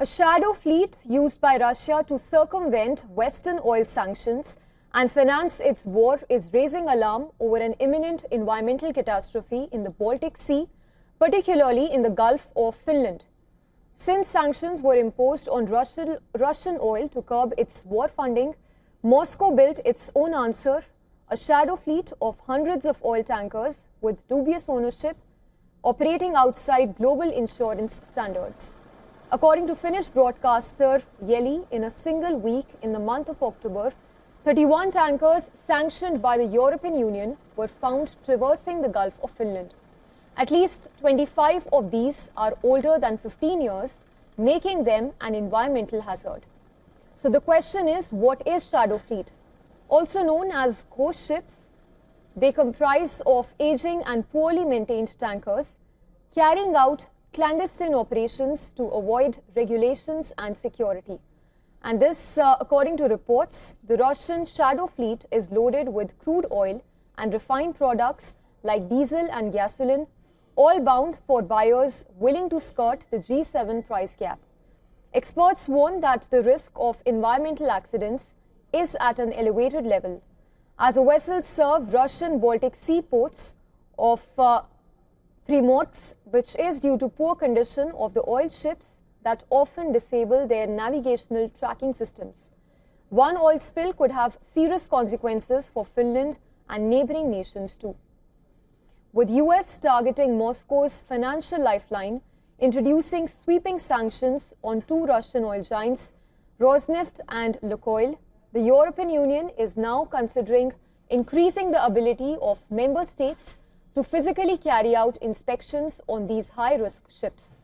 A shadow fleet used by Russia to circumvent Western oil sanctions and finance its war is raising alarm over an imminent environmental catastrophe in the Baltic Sea, particularly in the Gulf of Finland. Since sanctions were imposed on Russian oil to curb its war funding, Moscow built its own answer, a shadow fleet of hundreds of oil tankers with dubious ownership operating outside global insurance standards. According to Finnish broadcaster Yle, in a single week in the month of October, 31 tankers sanctioned by the European Union were found traversing the Gulf of Finland. At least 25 of these are older than 15 years, making them an environmental hazard. So the question is, what is shadow fleet? Also known as ghost ships, they comprise of aging and poorly maintained tankers carrying out clandestine operations to avoid regulations and security. And this, according to reports, the Russian shadow fleet is loaded with crude oil and refined products like diesel and gasoline, all bound for buyers willing to skirt the G7 price cap. Experts warn that the risk of environmental accidents is at an elevated level, as the vessels serve Russian Baltic Sea ports of Primorsk, which is due to poor condition of the oil ships that often disable their navigational tracking systems. One oil spill could have serious consequences for Finland and neighboring nations too. With US targeting Moscow's financial lifeline, introducing sweeping sanctions on two Russian oil giants, Rosneft and Lukoil, the European Union is now considering increasing the ability of member states to physically carry out inspections on these high-risk ships.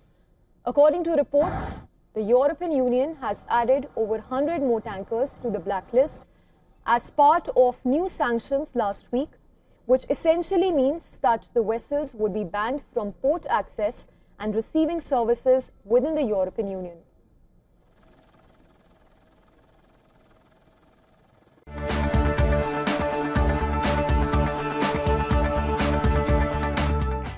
According to reports, the European Union has added over 100 more tankers to the blacklist as part of new sanctions last week, which essentially means that the vessels would be banned from port access and receiving services within the European Union.